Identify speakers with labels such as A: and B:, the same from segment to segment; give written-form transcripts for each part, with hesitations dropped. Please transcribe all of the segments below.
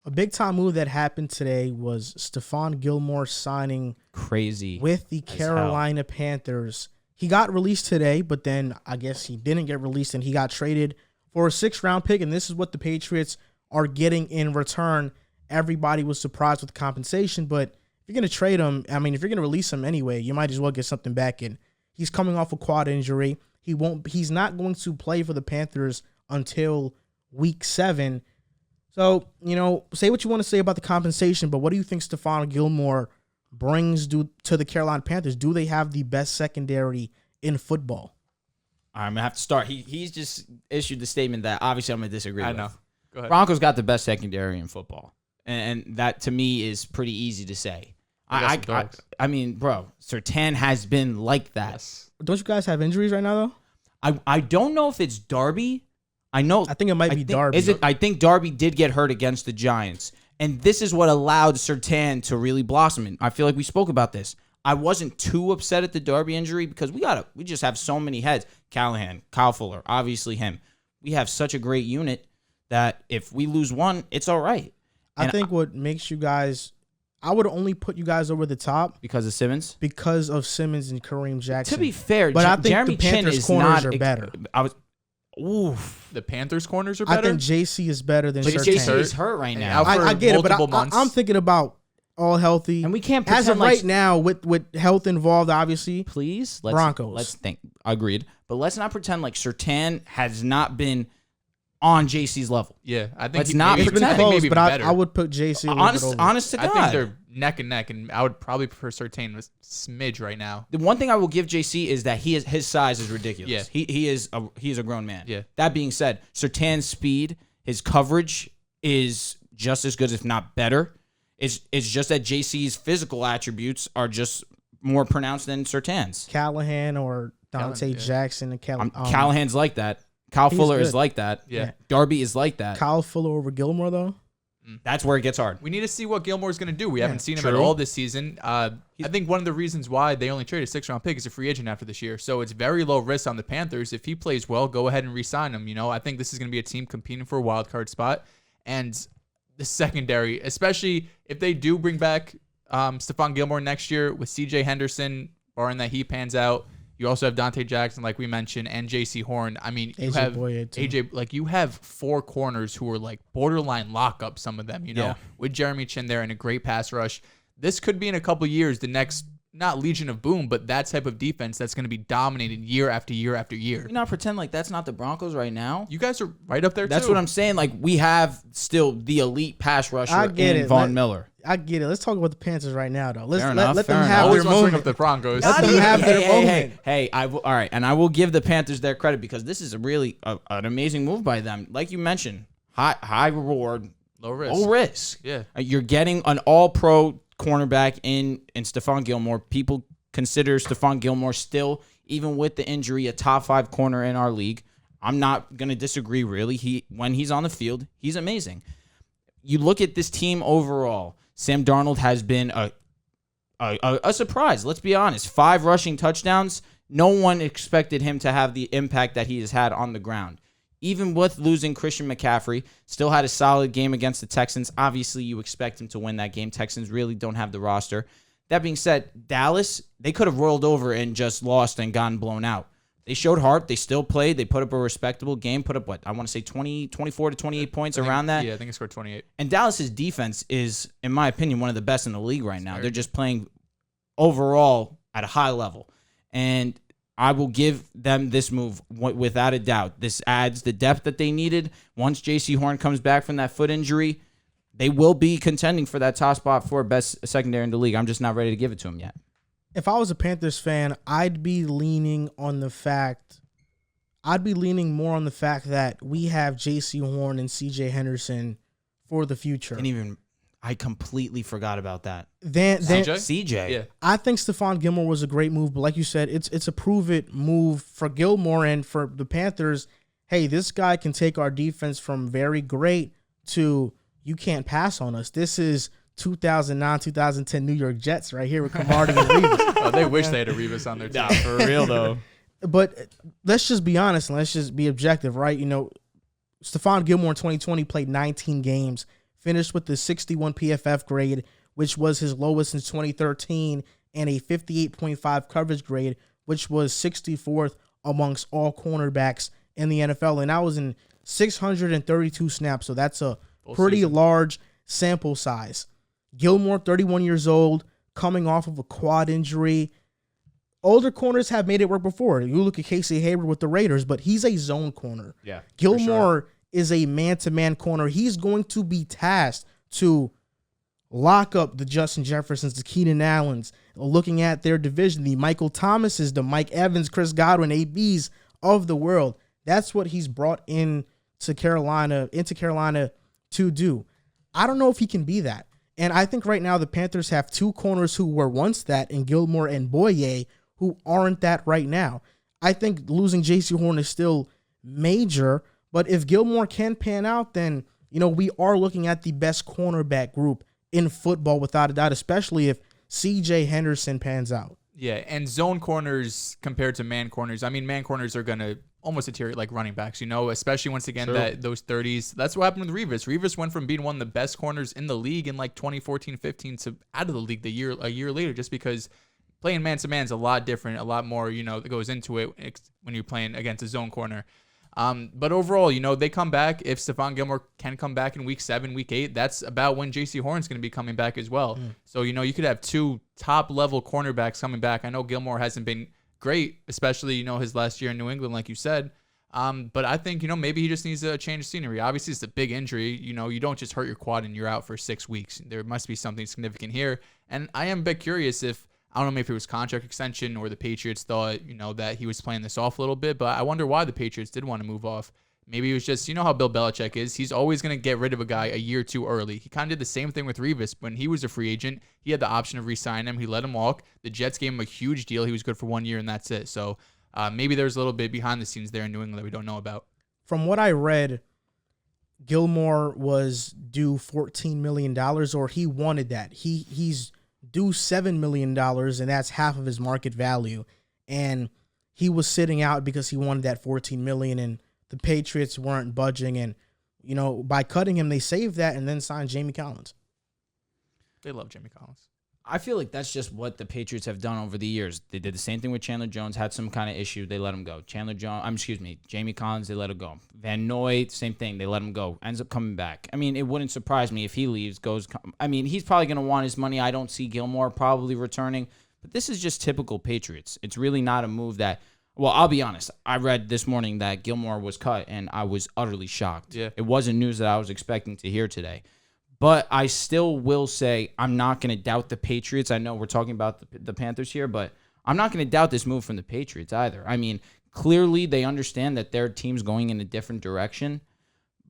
A: A big time move that happened today was Stephon Gilmore signing
B: Crazy
A: with the Carolina Panthers. He got released today, but then I guess he didn't get released and he got traded for a 6th-round pick, and this is what the Patriots are getting in return. Everybody was surprised with the compensation, but if you're going to trade him, I mean, if you're going to release him anyway, you might as well get something back in. He's coming off a quad injury. He's not going to play for the Panthers until week 7. So, say what you want to say about the compensation, but what do you think Stephon Gilmore brings to the Carolina Panthers? Do they have the best secondary in football?
B: I'm going to have to start. He's just issued the statement that obviously I'm going to disagree with.
C: I know. Go ahead.
B: Broncos got the best secondary in football. And that, to me, is pretty easy to say. I mean, bro, Surtain has been like that.
C: Yes.
A: Don't you guys have injuries right now, though?
B: I don't know if it's Darby. I
A: think it might be Darby.
B: I think Darby did get hurt against the Giants. And this is what allowed Surtain to really blossom. And I feel like we spoke about this. I wasn't too upset at the Darby injury because we just have so many heads. Callahan, Kyle Fuller, obviously him. We have such a great unit that if we lose one, it's all right.
A: I think what makes you guys, I would only put you guys over the top
B: because of Simmons,
A: and Kareem Jackson.
B: To be fair,
A: but I think
B: Jeremy
A: the Panthers'
B: Chin is
A: corners
B: not
A: are better.
C: The Panthers' corners are better?
A: I think JC is better than
B: But
A: Surtain.
B: JC is hurt right now.
A: I get it, but I'm thinking about all healthy.
B: And we can't
A: as of
B: pretend
A: right now with health involved, obviously.
B: Please,
A: Broncos.
B: Let's think. Agreed, but let's not pretend like Surtain has not been on JC's level.
C: Yeah, I think
B: Let's not
A: It's
B: pretend.
A: been close,
C: maybe
A: but
C: better.
A: I would put JC a little bit over.
B: Honest to God,
C: I think they're neck and neck, and I would probably prefer Surtain with smidge right now.
B: The one thing I will give JC is that his size is ridiculous.
C: Yeah.
B: He is a grown man.
C: Yeah.
B: That being said, Surtain's speed, his coverage is just as good, if not better. It's just that JC's physical attributes are just more pronounced than Surtain's.
A: Callahan or Dante Jackson and
B: Callahan's like that. Kyle Fuller is like that.
C: Yeah.
B: Darby is like that.
A: Kyle Fuller over Gilmore, though?
B: That's where it gets hard.
C: We need to see what Gilmore's going to do. We haven't seen him at all this season. I think one of the reasons why they only traded a 6th-round pick is a free agent after this year. So it's very low risk on the Panthers. If he plays well, go ahead and re-sign him. I think this is going to be a team competing for a wild card spot. And the secondary, especially if they do bring back Stephon Gilmore next year with C.J. Henderson, barring that he pans out. You also have Dante Jackson, like we mentioned, and J.C. Horn. I mean, you have AJ. Like you have 4 corners who are like borderline lockup. Some of them, with Jeremy Chin there and a great pass rush. This could be in a couple years the next, not Legion of Boom, but that type of defense that's going to be dominated year after year after year.
B: You not pretend like that's not the Broncos right now.
C: You guys are right up there.
B: That's
C: too.
B: what I'm saying. Like we have still the elite pass rusher in Von Miller.
A: I get it. Let's talk about the Panthers right now, though. Let them
C: have
A: their moment.
C: Bring up the Broncos.
A: Let them have their moment.
B: Hey, all right, and I will give the Panthers their credit because this is a really an amazing move by them. Like you mentioned, high reward,
C: low risk.
B: Low risk.
C: Yeah,
B: you're getting an All-Pro cornerback in Stephon Gilmore. People consider Stephon Gilmore still, even with the injury, a top 5 corner in our league. I'm not gonna disagree. Really, when he's on the field, he's amazing. You look at this team overall. Sam Darnold has been a surprise. Let's be honest. 5 rushing touchdowns. No one expected him to have the impact that he has had on the ground. Even with losing Christian McCaffrey, still had a solid game against the Texans. Obviously, you expect him to win that game. Texans really don't have the roster. That being said, Dallas, they could have rolled over and just lost and gotten blown out. They showed heart. They still played. They put up a respectable game. Put up, I want to say 24 to 28 points around that.
C: Yeah, I think it scored 28.
B: And Dallas's defense is, in my opinion, one of the best in the league right now. They're just playing overall at a high level. And I will give them this move without a doubt. This adds the depth that they needed. Once J.C. Horn comes back from that foot injury, they will be contending for that top spot for best secondary in the league. I'm just not ready to give it to them yet.
A: If I was a Panthers fan, I'd be leaning more on the fact that we have J.C. Horn and C.J. Henderson for the future.
B: And I completely forgot about that.
A: Then
B: CJ.
C: Yeah.
A: I think Stephon Gilmore was a great move, but like you said, it's a prove-it move for Gilmore and for the Panthers. Hey, this guy can take our defense from very great to you can't pass on us. This is 2009, 2010 New York Jets right here with Camardi and Revis.
C: Oh, they wish they had a Revis on their team.
B: Nah, for real, though.
A: But let's just be honest and let's just be objective, right? Stephon Gilmore in 2020 played 19 games, finished with the 61 PFF grade, which was his lowest since 2013, and a 58.5 coverage grade, which was 64th amongst all cornerbacks in the NFL. And that was in 632 snaps, so that's a pretty large sample size. Gilmore, 31 years old, coming off of a quad injury. Older corners have made it work before. You look at Casey Hayward with the Raiders, but he's a zone corner.
B: Yeah,
A: Gilmore is a man-to-man corner. He's going to be tasked to lock up the Justin Jeffersons, the Keenan Allens, looking at their division, the Michael Thomases, the Mike Evans, Chris Godwin, ABs of the world. That's what he's brought into Carolina to do. I don't know if he can be that. And I think right now the Panthers have two corners who were once that, in Gilmore and Boye, who aren't that right now. I think losing J.C. Horn is still major, but if Gilmore can pan out, then, we are looking at the best cornerback group in football without a doubt, especially if C.J. Henderson pans out.
C: Yeah, and zone corners compared to man corners. I mean, man corners are going to almost deteriorate like running backs, especially once again, those 30s. That's what happened with Revis. Revis went from being one of the best corners in the league in like 2014-15 to out of the league a year later, just because playing man-to-man is a lot different, a lot more, that goes into it when you're playing against a zone corner. But overall, they come back. If Stephon Gilmore can come back in week 7, week 8, that's about when J.C. Horn's going to be coming back as well. So, you could have two top-level cornerbacks coming back. I know Gilmore hasn't been great, especially, his last year in New England, like you said. But I think, maybe he just needs a change of scenery. Obviously, it's a big injury. You don't just hurt your quad and you're out for 6 weeks. There must be something significant here. And I am a bit curious I don't know if it was contract extension or the Patriots thought, that he was playing this off a little bit, but I wonder why the Patriots did want to move off. Maybe it was just, how Bill Belichick is. He's always going to get rid of a guy a year too early. He kind of did the same thing with Revis. When he was a free agent, he had the option of re-signing him. He let him walk. The Jets gave him a huge deal. He was good for 1 year, and that's it. So maybe there's a little bit behind the scenes there in New England that we don't know about. From
A: what I read, Gilmore was due $14 million, or he wanted that. He's due $7 million, and that's half of his market value. And he was sitting out because he wanted that $14 million, and the Patriots weren't budging. And, by cutting him, they saved that and then signed Jamie Collins.
C: They love Jamie Collins.
B: I feel like that's just what the Patriots have done over the years. They did the same thing with Chandler Jones, had some kind of issue, they let him go. Jamie Collins, they let him go. Van Noy, same thing, they let him go. Ends up coming back. I mean, it wouldn't surprise me if he leaves, he's probably going to want his money. I don't see Gilmore probably returning, but this is just typical Patriots. It's really not a move that, well, I'll be honest. I read this morning that Gilmore was cut, and I was utterly shocked. Yeah. It wasn't news that I was expecting to hear today. But I still will say I'm not going to doubt the Patriots. I know we're talking about the Panthers here, but I'm not going to doubt this move from the Patriots either. I mean, clearly they understand that their team's going in a different direction,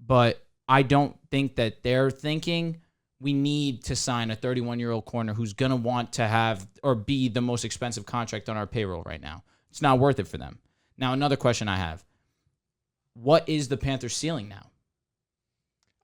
B: but I don't think that they're thinking we need to sign a 31-year-old corner who's going to want to have or be the most expensive contract on our payroll right now. It's not worth it for them. Now, another question I have. What is the Panthers' ceiling now?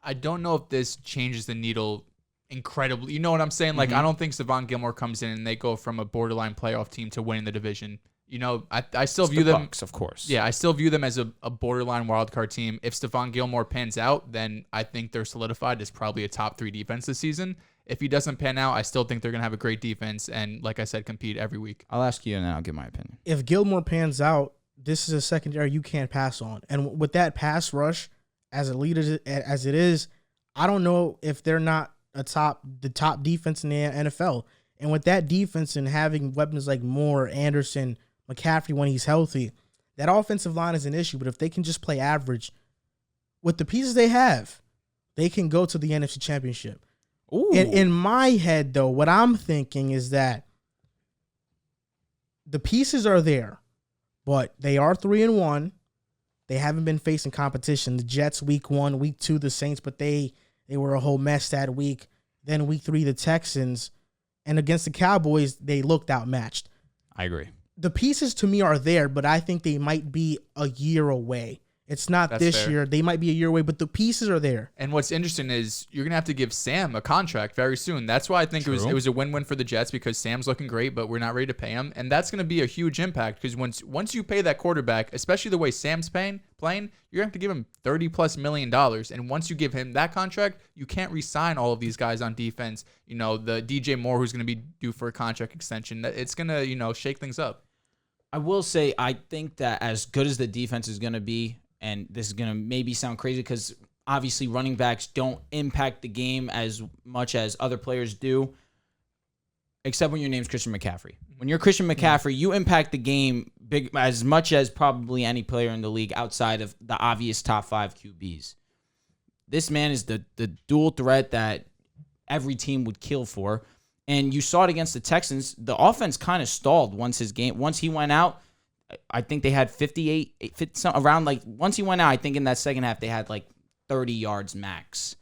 C: I don't know if this changes the needle incredibly. You know what I'm saying? Like, I don't think Stephon Gilmore comes in and they go from a borderline playoff team to winning the division. I still view them,
B: Bucks, of course.
C: Yeah, I still view them as a borderline wildcard team. If Stephon Gilmore pans out, then I think they're solidified as probably a top 3 defense this season. If he doesn't pan out, I still think they're going to have a great defense and, like I said, compete every week.
B: I'll ask you and then I'll give my opinion.
A: If Gilmore pans out, this is a secondary you can't pass on. And with that pass rush, as elite as it is, I don't know if they're not the top defense in the NFL. And with that defense and having weapons like Moore, Anderson, McCaffrey when he's healthy, that offensive line is an issue. But if they can just play average with the pieces they have, they can go to the NFC Championship. Ooh. In my head, though, what I'm thinking is that the pieces are there, but they are 3-1. They haven't been facing competition. The Jets week 1, week 2, the Saints, but they were a whole mess that week. Then week 3, the Texans. And against the Cowboys, they looked outmatched.
B: I agree.
A: The pieces to me are there, but I think they might be a year away. It's not
C: That's
A: this
C: fair.
A: year. They might be a year away, but the pieces are there.
C: And what's interesting is you're gonna have to give Sam a contract very soon. That's why I think it was a win-win for the Jets, because Sam's looking great, but we're not ready to pay him, and that's gonna be a huge impact because once you pay that quarterback, especially the way Sam's playing, you're gonna have to give him $30+ million, and once you give him that contract, you can't re-sign all of these guys on defense. You know, the DJ Moore who's gonna be due for a contract extension. It's gonna shake things up.
B: I will say I think that as good as the defense is gonna be. And this is going to maybe sound crazy because obviously running backs don't impact the game as much as other players do, except when your name's Christian McCaffrey. When you're Christian McCaffrey, you impact the game big as much as probably any player in the league outside of the obvious top 5 QBs. This man is the dual threat that every team would kill for. And you saw it against the Texans. The offense kind of stalled once he went out. I think they had 58, around like once he went out, I think in that second half they had like 30 yards max.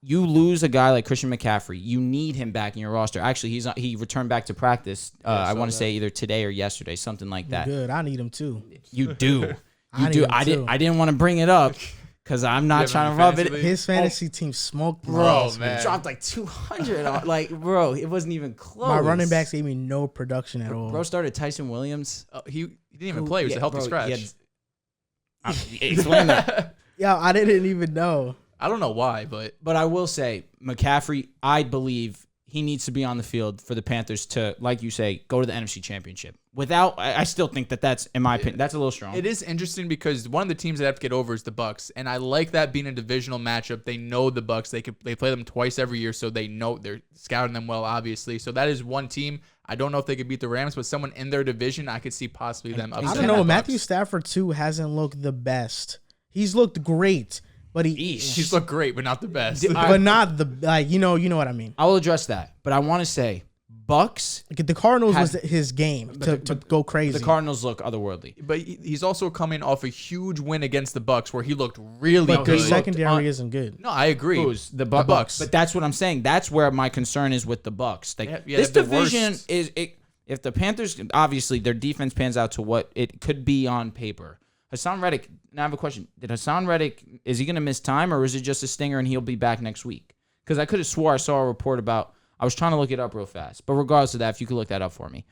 B: You lose a guy like Christian McCaffrey, you need him back in your roster. Actually, he returned back to practice. I want to say either today or yesterday, something like that.
A: Good, I need him too.
B: You do,
A: I
B: didn't want to bring it up because I'm not trying to rub it.
A: His fantasy team smoked me.
C: Bro, man.
B: Dropped like 200. Like, bro, it wasn't even close.
A: My running backs gave me no production at all.
B: Bro started Tyson Williams.
C: He didn't even play. He was a healthy scratch.
B: Explain that.
A: Yeah, I didn't even know.
C: I don't know why, but
B: I will say McCaffrey, I believe he needs to be on the field for the Panthers to, like you say, go to the NFC Championship. I still think that's, in my opinion, that's a little strong.
C: it is interesting because one of the teams that have to get over is the Bucks, and I like that being a divisional matchup. They know the Bucks. They play them twice every year, so they know they're scouting them well, obviously. So that is one team. I don't know if they could beat the Rams, but someone in their division, I could see possibly them upsetting.
A: I don't know.
C: the
A: Matthew
C: Bucks.
A: Stafford too hasn't looked the best. He's looked great, but
C: He's looked great, but not the best.
A: but not the you know what I mean.
B: I will address that, but I want to say Bucks.
A: Like, the Cardinals was his game to go crazy.
B: The Cardinals look otherworldly.
C: But he's also coming off a huge win against the Bucks, where he looked really
A: but
C: good.
A: their secondary isn't good.
C: No, I agree.
B: Who's the Bucks? But that's what I'm saying. That's where my concern is with the Bucks. Like,
C: Yeah,
B: this
C: they have the
B: division
C: worst.
B: if the Panthers, obviously their defense pans out to what it could be on paper. Hassan Reddick. Now I have a question. Did Hassan Reddick, is he going to miss time, or is it just a stinger and he'll be back next week? Because I could have swore I saw a report about. I was trying to look it up real fast, but regardless of that, if you could look that up for me.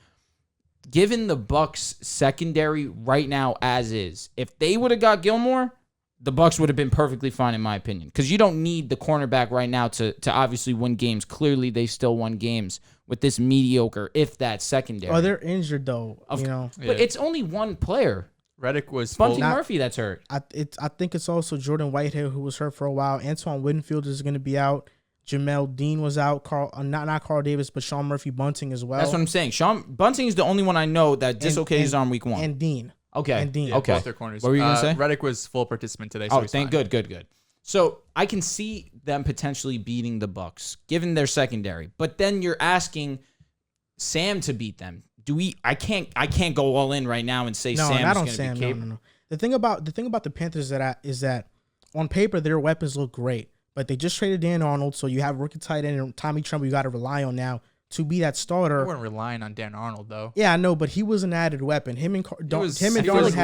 B: Given the Bucks secondary right now as is, if they would have got Gilmore, the Bucks would have been perfectly fine in my opinion. Because you don't need the cornerback right now to obviously win games. Clearly, they still won games with this mediocre, if that, secondary.
A: Oh, they're injured though. You know,
B: But it's only one player.
C: Reddick was
B: Bunting
C: full.
B: Murphy that's hurt.
A: I think it's also Jordan Whitehead who was hurt for a while. Antoine Winfield is going to be out. Jamel Dean was out. Not Carl Davis, but Sean Murphy Bunting as well.
B: That's what I'm saying. Sean Bunting is the only one I know that dislocated his arm week 1.
A: And Dean.
B: Okay.
A: And Dean.
C: Yeah,
B: Okay.
C: both their corners.
B: What were you gonna say?
C: Reddick was full participant today. So
B: Oh,
C: he's
B: thank
C: fine.
B: good. So I can see them potentially beating the Bucks, given their secondary. But then you're asking Sam to beat them. I can't go all in right now and say
A: No,
B: Sam's
A: not
B: going
A: on
B: to
A: Sam.
B: be
A: No,
B: capable.
A: no. The thing about the Panthers is that on paper their weapons look great, but they just traded Dan Arnold, so you have rookie tight end and Tommy Tremble you got to rely on now to be that
C: We
A: starter.
C: weren't relying on Dan Arnold though.
A: Yeah, I know, but he was an added weapon. Him and
C: he
A: Darnold
C: was
A: had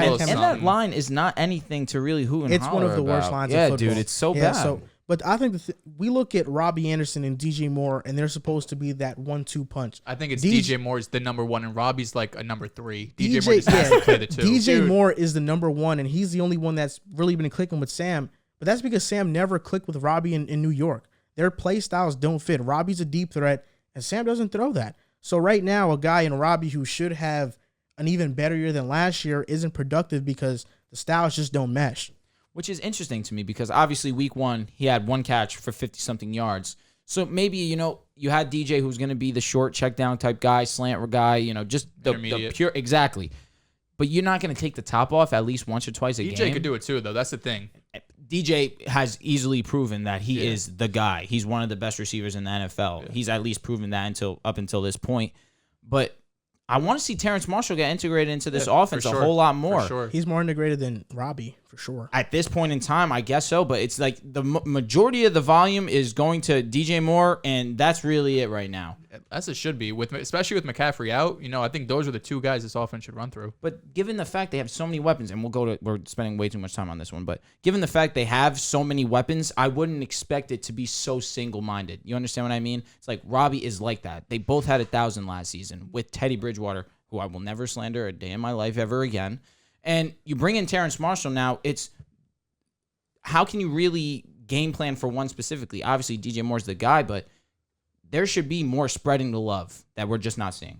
C: a little
A: him.
B: And that line is not anything to really hoot and
A: It's one
B: holler
A: of the worst
B: about.
A: lines
B: Yeah,
A: of football.
B: dude, it's so bad.
A: But I think we look at Robbie Anderson and DJ Moore, and they're supposed to be that 1-2 punch.
C: I think it's
A: DJ
C: DJ Moore's the number 1, and Robbie's like a number 3.
A: DJ
C: DJ Moore just has to play the 2.
A: DJ Moore is the number 1, and he's the only one that's really been clicking with Sam. But that's because Sam never clicked with Robbie in New York. Their play styles don't fit. Robbie's a deep threat, and Sam doesn't throw that. So right now, a guy in Robbie who should have an even better year than last year isn't productive because the styles just don't mesh.
B: Which is interesting to me because obviously week 1, he had 1 catch for 50-something yards. So maybe, you had DJ who's going to be the short check down type guy, slant guy, just the pure. Exactly. But you're not going to take the top off at least once or twice a game.
C: DJ could do it too, though. That's the thing.
B: DJ has easily proven that he is the guy. He's one of the best receivers in the NFL. Yeah. He's at least proven that up until this point. But I want to see Terrence Marshall get integrated into this offense a whole lot more.
C: For sure.
A: He's more integrated than Robbie, for sure.
B: At this point in time, I guess so. But it's like the majority of the volume is going to DJ Moore, and that's really it right now.
C: As it should be, especially with McCaffrey out. I think those are the two guys this offense should run through.
B: But given the fact they have so many weapons, and we're spending way too much time on this one, but given the fact they have so many weapons, I wouldn't expect it to be so single-minded. You understand what I mean? It's like Robbie is like that. They both had 1,000 last season with Teddy Bridgewater, who I will never slander a day in my life ever again. And you bring in Terrence Marshall now, it's how can you really game plan for one specifically? Obviously, DJ Moore's the guy, but there should be more spreading the love that we're just not seeing.